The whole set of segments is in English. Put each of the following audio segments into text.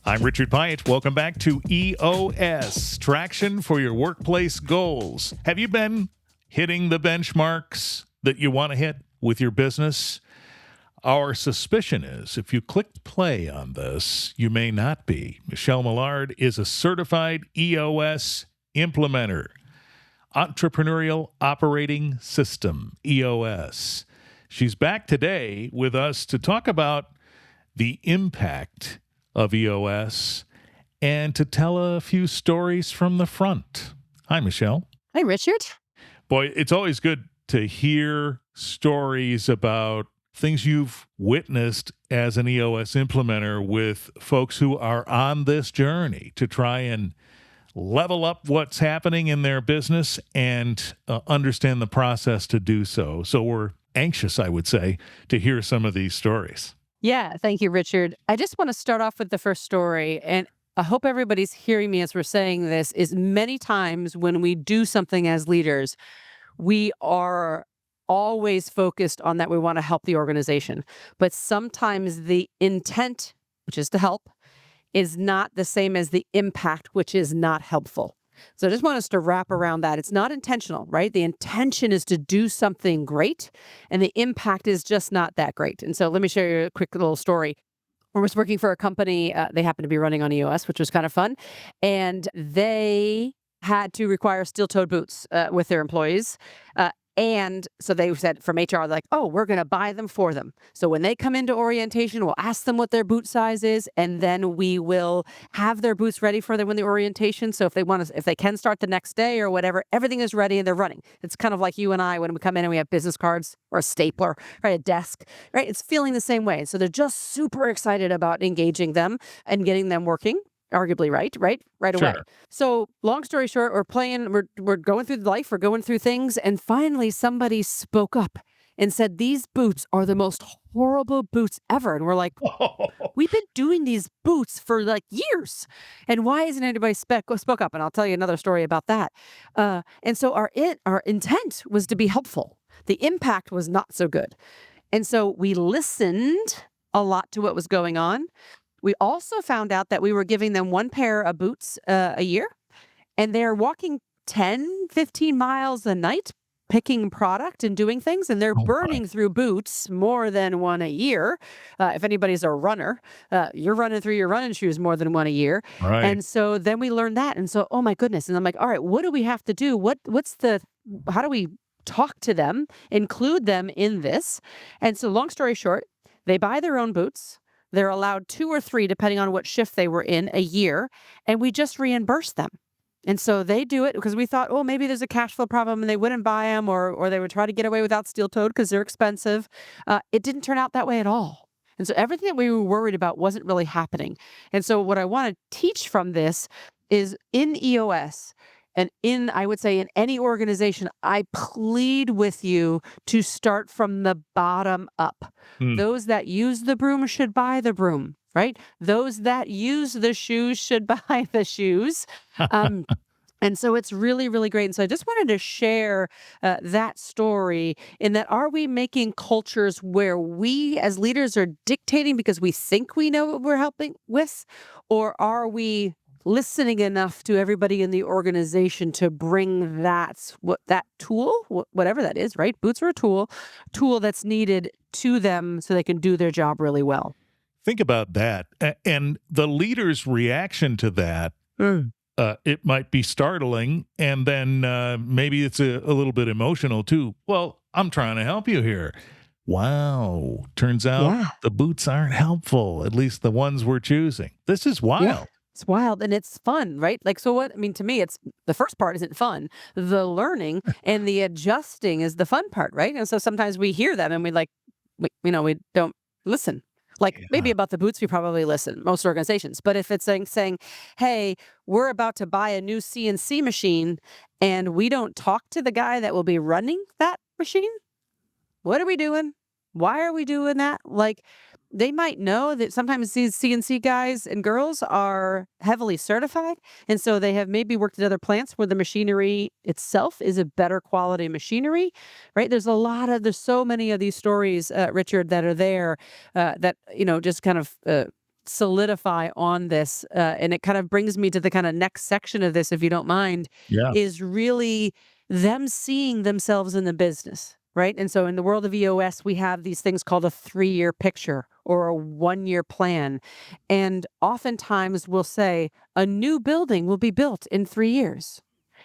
I'm Richard Pyatt. Welcome back to EOS, traction for your workplace goals. Have you been hitting the benchmarks that you want to hit with your business? Our suspicion is if you clicked play on this, you may not be. Michele Mollard is a certified EOS Implementer, Entrepreneurial Operating System, EOS. She's back today with us to talk about the impact of EOS and to tell a few stories from the front. Hi, Michele. Hi, Richard. Boy, it's always good to hear stories about things you've witnessed as an EOS implementer with folks who are on this journey to try and level up what's happening in their business and understand the process to do so. So we're anxious, I would say, to hear some of these stories. Yeah, thank you, Richard. I just want to start off with the first story, and I hope everybody's hearing me as we're saying this, is many times when we do something as leaders, we are always focused on that we want to help the organization. But sometimes the intent, which is to help, is not the same as the impact, which is not helpful. So I just want us to wrap around that. It's not intentional, right? The intention is to do something great, and the impact is just not that great. And so let me share you a quick little story. I was working for a company. They happened to be running on EOS, which was kind of fun. And they had to require steel-toed boots with their employees. And so they said from HR, like, oh, we're going to buy them for them. So when they come into orientation, we'll ask them what their boot size is, and then we will have their boots ready for them in the orientation. So if they can start the next day or whatever, everything is ready and they're running. It's kind of like you and I when we come in and we have business cards or a stapler, right, a desk, right? It's feeling the same way. So they're just super excited about engaging them and getting them working. Arguably right away. Sure. So long story short, we're going through life, we're going through things, and finally somebody spoke up and said, these boots are the most horrible boots ever. And we're like, we've been doing these boots for like years. And why isn't anybody spoke up? And I'll tell you another story about that. And so our intent was to be helpful. The impact was not so good. And so we listened a lot to what was going on. We also found out that we were giving them one pair of boots a year, and they're walking 10, 15 miles a night, picking product and doing things, and they're burning through boots more than one a year. If anybody's a runner, you're running through your running shoes more than one a year. Right. And so then we learned that. And so, oh my goodness. And I'm like, all right, what do we have to do? How do we talk to them, include them in this? And so long story short, they buy their own boots. They're allowed 2 or 3, depending on what shift they were in, a year, and we just reimburse them. And so they do it because we thought, oh, maybe there's a cash flow problem and they wouldn't buy them, or they would try to get away without steel-toed because they're expensive. It didn't turn out that way at all. And so everything that we were worried about wasn't really happening. And so what I want to teach from this is in EOS, and I would say in any organization, I plead with you to start from the bottom up. Those that use the broom should buy the broom, right? Those that use the shoes should buy the shoes. And so it's really, really great. And so I just wanted to share that story in that, are we making cultures where we as leaders are dictating because we think we know what we're helping with? Or are we listening enough to everybody in the organization to bring that tool, whatever that is, right? Boots are a tool that's needed to them so they can do their job really well. Think about that. And the leader's reaction to that, it might be startling, and then maybe it's a little bit emotional too. Well, I'm trying to help you here. Wow. Turns out the boots aren't helpful, at least the ones we're choosing. This is wild. Yeah. It's wild and it's fun, right? Like, so what? I mean, to me, it's the first part isn't fun. The learning and the adjusting is the fun part, right? And so sometimes we hear them and we don't listen. Like maybe about the boots, we probably listen, most organizations. But if it's saying, hey, we're about to buy a new CNC machine and we don't talk to the guy that will be running that machine, what are we doing? Why are we doing that? Like, they might know that sometimes these CNC guys and girls are heavily certified. And so they have maybe worked at other plants where the machinery itself is a better quality machinery, right? There's so many of these stories, Richard, that are there that, just kind of solidify on this, and it kind of brings me to the kind of next section of this, if you don't mind, Yeah. is really them seeing themselves in the business, right? And so in the world of EOS, we have these things called a 3-year picture or a 1-year plan. And oftentimes we'll say a new building will be built in 3 years.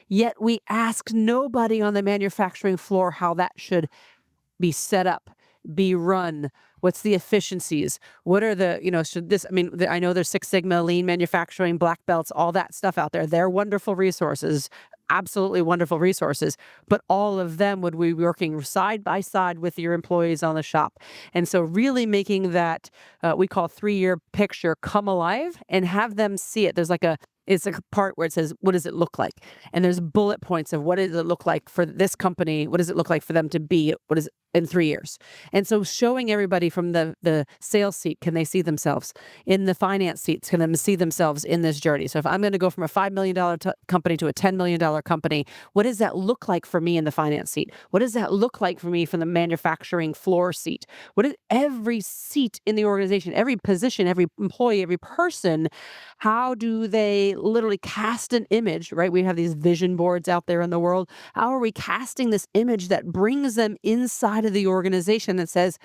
Yet we ask nobody on the manufacturing floor how that should be set up, be run. What's the efficiencies? What are the, should this, I know there's Six Sigma, lean manufacturing, black belts, all that stuff out there. They're wonderful resources, absolutely wonderful resources, but all of them would be working side by side with your employees on the shop. And so really making that, we call 3-year picture come alive and have them see it. It's a part where it says, what does it look like? And there's bullet points of what does it look like for this company? What does it look like for them to be? What is it in 3 years? And so showing everybody from the sales seat, can they see themselves? In the finance seats, can they see themselves in this journey? So if I'm going to go from a $5 million company to a $10 million company, what does that look like for me in the finance seat? What does that look like for me from the manufacturing floor seat? What is every seat in the organization, every position, every employee, every person, how do they literally cast an image, right? We have these vision boards out there in the world. How are we casting this image that brings them inside of the organization that says,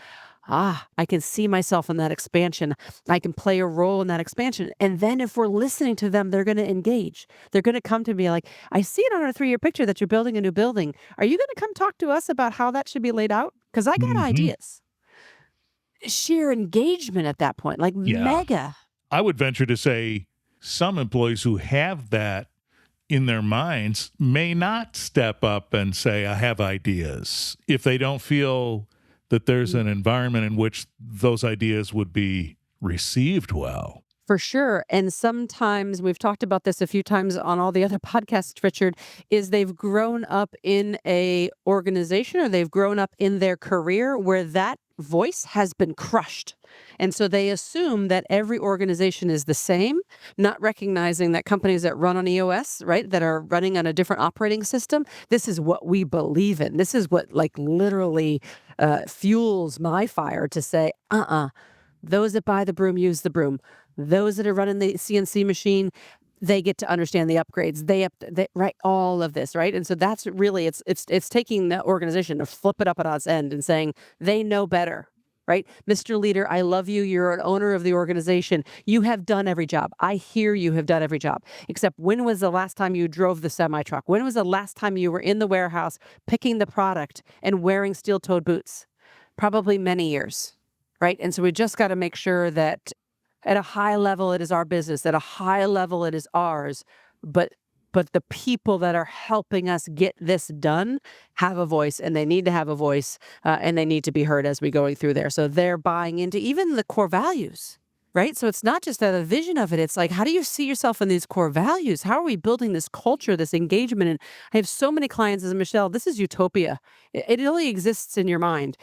I can see myself in that expansion. I can play a role in that expansion. And then if we're listening to them, they're going to engage. They're going to come to me like, I see it on our 3-year picture that you're building a new building. Are you going to come talk to us about how that should be laid out? Because I got Hmm. ideas. Sheer engagement at that point, like Yeah. mega. I would venture to say some employees who have that in their minds may not step up and say, I have ideas, if they don't feel that there's an environment in which those ideas would be received well. For sure. And sometimes we've talked about this a few times on all the other podcasts, Richard, is they've grown up in a organization or they've grown up in their career where that voice has been crushed. And so they assume that every organization is the same, not recognizing that companies that run on EOS, right, that are running on a different operating system, this is what we believe in. This is what like literally fuels my fire to say, those that buy the broom use the broom. Those that are running the CNC machine, they get to understand the upgrades. They right, all of this, right? And so that's really it's taking the organization to flip it up at its end and saying they know better, right? Mr. Leader, I love you. You're an owner of the organization. You have done every job. I hear you have done every job. Except when was the last time you drove the semi truck? When was the last time you were in the warehouse picking the product and wearing steel-toed boots? Probably many years, right? And so we just got to make sure that at a high level, it is our business. At a high level, it is ours. But the people that are helping us get this done have a voice, and they need to have a voice, and they need to be heard as we're going through there. So they're buying into even the core values, right? So it's not just a vision of it. It's like, how do you see yourself in these core values? How are we building this culture, this engagement? And I have so many clients as Michele, this is utopia. It only exists in your mind.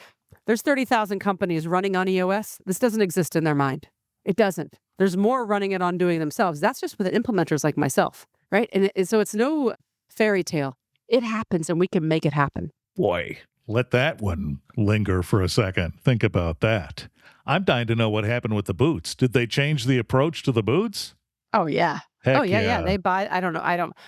There's 30,000 companies running on EOS. This doesn't exist in their mind. It doesn't. There's more running it on doing themselves. That's just with implementers like myself, right? And so it's no fairy tale. It happens and we can make it happen. Boy, let that one linger for a second. Think about that. I'm dying to know what happened with the boots. Did they change the approach to the boots? Oh, yeah. Heck Yeah. They buy, I don't know.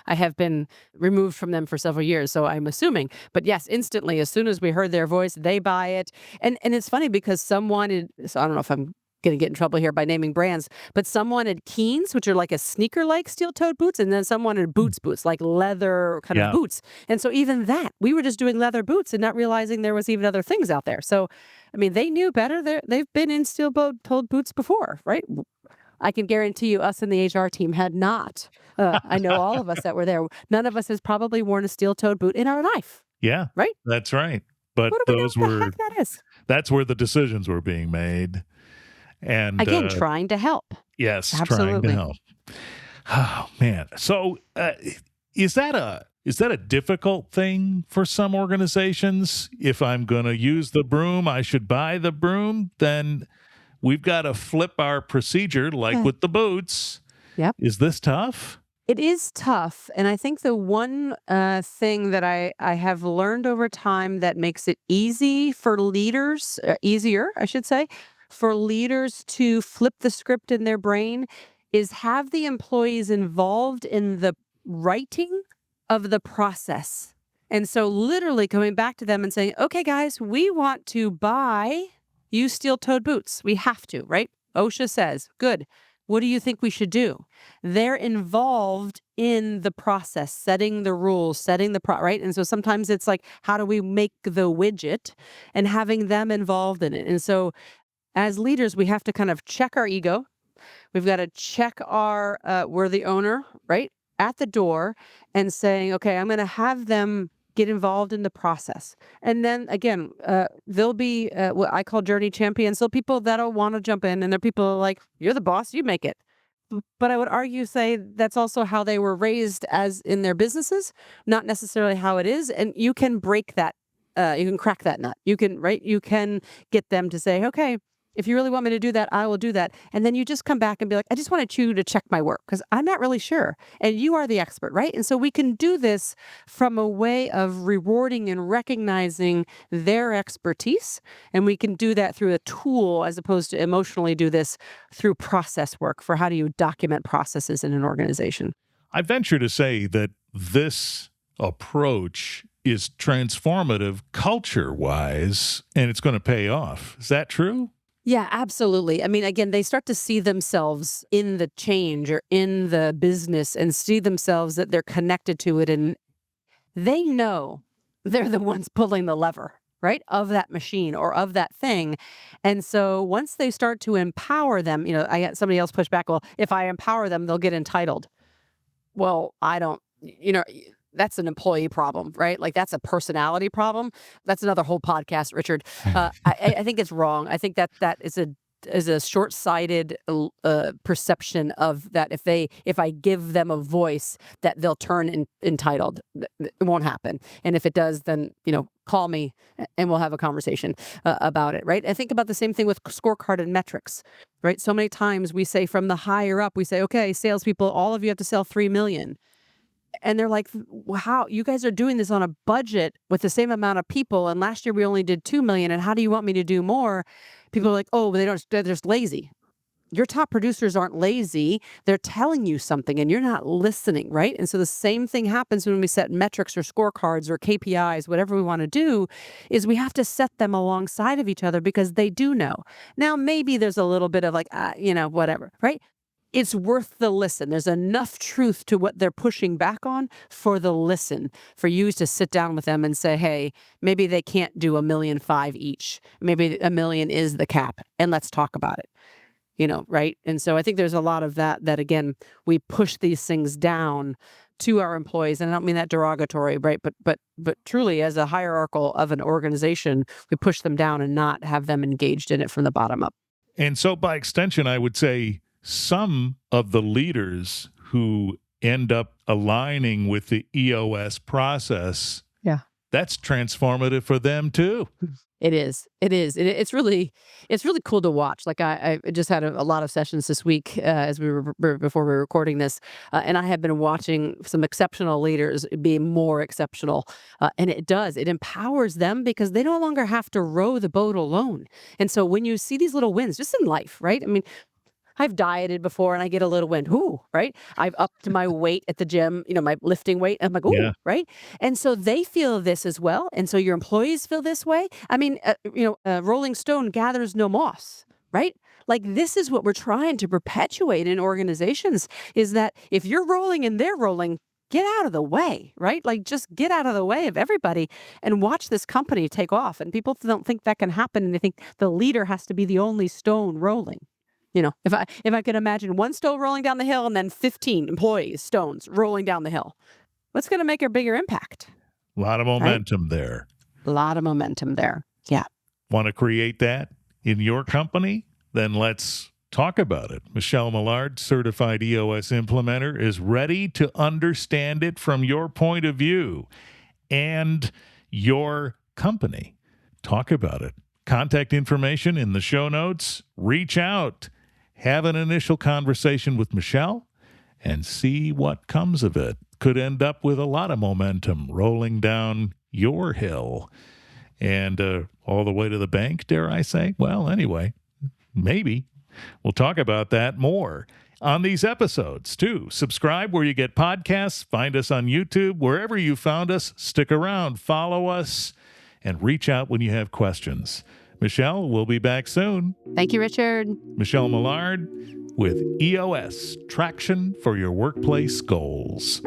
I have been removed from them for several years, so I'm assuming. But yes, instantly, as soon as we heard their voice, they buy it. And it's funny because some wanted, so I don't know if I'm going to get in trouble here by naming brands, but some wanted Keens, which are like a sneaker-like steel-toed boots, and then some wanted boots, like leather kind of boots. And so even that, we were just doing leather boots and not realizing there was even other things out there. So, I mean, they knew better. They've been in steel-toed boots before, right? I can guarantee you us in the HR team had not. I know all of us that were there. None of us has probably worn a steel-toed boot in our life. Yeah. Right? That's right. But What do we those know what the were, heck that is? that's where the decisions were being made. And Again, trying to help. yes, Absolutely. trying to help. Oh man. So is that a difficult thing for some organizations? If I'm going to use the broom, I should buy the broom. Then we've got to flip our procedure like with the boots. Yep. Is this tough? It is tough. And I think the one thing that I have learned over time that makes it easy for leaders, easier, I should say, for leaders to flip the script in their brain is have the employees involved in the writing of the process. And so literally coming back to them and saying, okay, guys, we want to buy you steel-toed boots. We have to, right? OSHA says, good. What do you think we should do? They're involved in the process, setting the rules, setting the right? And so sometimes it's like, how do we make the widget, and having them involved in it? And so as leaders, we have to kind of check our ego. We've got to check our, we're the owner, right? At the door, and saying, okay, I'm going to have them get involved in the process. And then again, there'll be what I call journey champions. So people that'll want to jump in, and they're people like, you're the boss, you make it. But I would argue, say that's also how they were raised as in their businesses, not necessarily how it is. And you can break that. You can crack that nut. You can, right? You can get them to say, okay, if you really want me to do that, I will do that. And then you just come back and be like, I just wanted you to check my work because I'm not really sure. And you are the expert, right? And so we can do this from a way of rewarding and recognizing their expertise. And we can do that through a tool as opposed to emotionally do this through process work for how do you document processes in an organization. I venture to say that this approach is transformative culture-wise, and it's going to pay off. Is that true? Yeah, absolutely. I mean, again, they start to see themselves in the change or in the business and see themselves that they're connected to it. And they know they're the ones pulling the lever, right, of that machine or of that thing. And so once they start to empower them, I had somebody else push back, well, if I empower them, they'll get entitled. Well, I don't, that's an employee problem, right? Like that's a personality problem. That's another whole podcast, Richard. I think it's wrong. I think that is a short-sighted perception of that. If I give them a voice, that they'll turn entitled. It won't happen. And if it does, then call me and we'll have a conversation about it, right? I think about the same thing with scorecard and metrics, right? So many times we say from the higher up, we say, okay, salespeople, all of you have to sell 3 million. And they're like, how you guys are doing this on a budget with the same amount of people. And last year we only did 2 million. And how do you want me to do more? People are like, oh, they're just lazy. Your top producers aren't lazy. They're telling you something and you're not listening, right? And so the same thing happens when we set metrics or scorecards or KPIs, whatever we want to do, is we have to set them alongside of each other because they do know. Now, maybe there's a little bit of like, whatever, right? It's worth the listen. There's enough truth to what they're pushing back on for the listen, for you to sit down with them and say, hey, maybe they can't do 1.5 million each. Maybe 1 million is the cap, and let's talk about it. Right? And so I think there's a lot of that again, we push these things down to our employees. And I don't mean that derogatory, right? But truly as a hierarchical of an organization, we push them down and not have them engaged in it from the bottom up. And so by extension, I would say some of the leaders who end up aligning with the EOS process, that's transformative for them too. It is. It's really cool to watch. Like I just had a lot of sessions this week as we were before we were recording this, and I have been watching some exceptional leaders be more exceptional, and it empowers them because they no longer have to row the boat alone. And so when you see these little wins, just in life, right? I mean, I've dieted before and I get a little wind. Ooh, right? I've upped my weight at the gym, my lifting weight. I'm like, ooh, right? And so they feel this as well. And so your employees feel this way. I mean, Rolling Stone gathers no moss, right? Like this is what we're trying to perpetuate in organizations is that if you're rolling and they're rolling, get out of the way, right? Like just get out of the way of everybody and watch this company take off. And people don't think that can happen. And they think the leader has to be the only stone rolling. If I could imagine one stone rolling down the hill and then 15 employees, stones rolling down the hill, what's going to make a bigger impact? A lot of momentum there. A lot of momentum there. Yeah. Want to create that in your company? Then let's talk about it. Michele Mollard, certified EOS implementer, is ready to understand it from your point of view and your company. Talk about it. Contact information in the show notes. Reach out. Have an initial conversation with Michele and see what comes of it. Could end up with a lot of momentum rolling down your hill and all the way to the bank, dare I say? Well, anyway, Maybe. We'll talk about that more on these episodes, too. Subscribe where you get podcasts. Find us on YouTube. Wherever you found us, stick around, follow us, and reach out when you have questions. Michele, we'll be back soon. Thank you, Richard. Michele Mollard with EOS, Traction for Your Workplace Goals.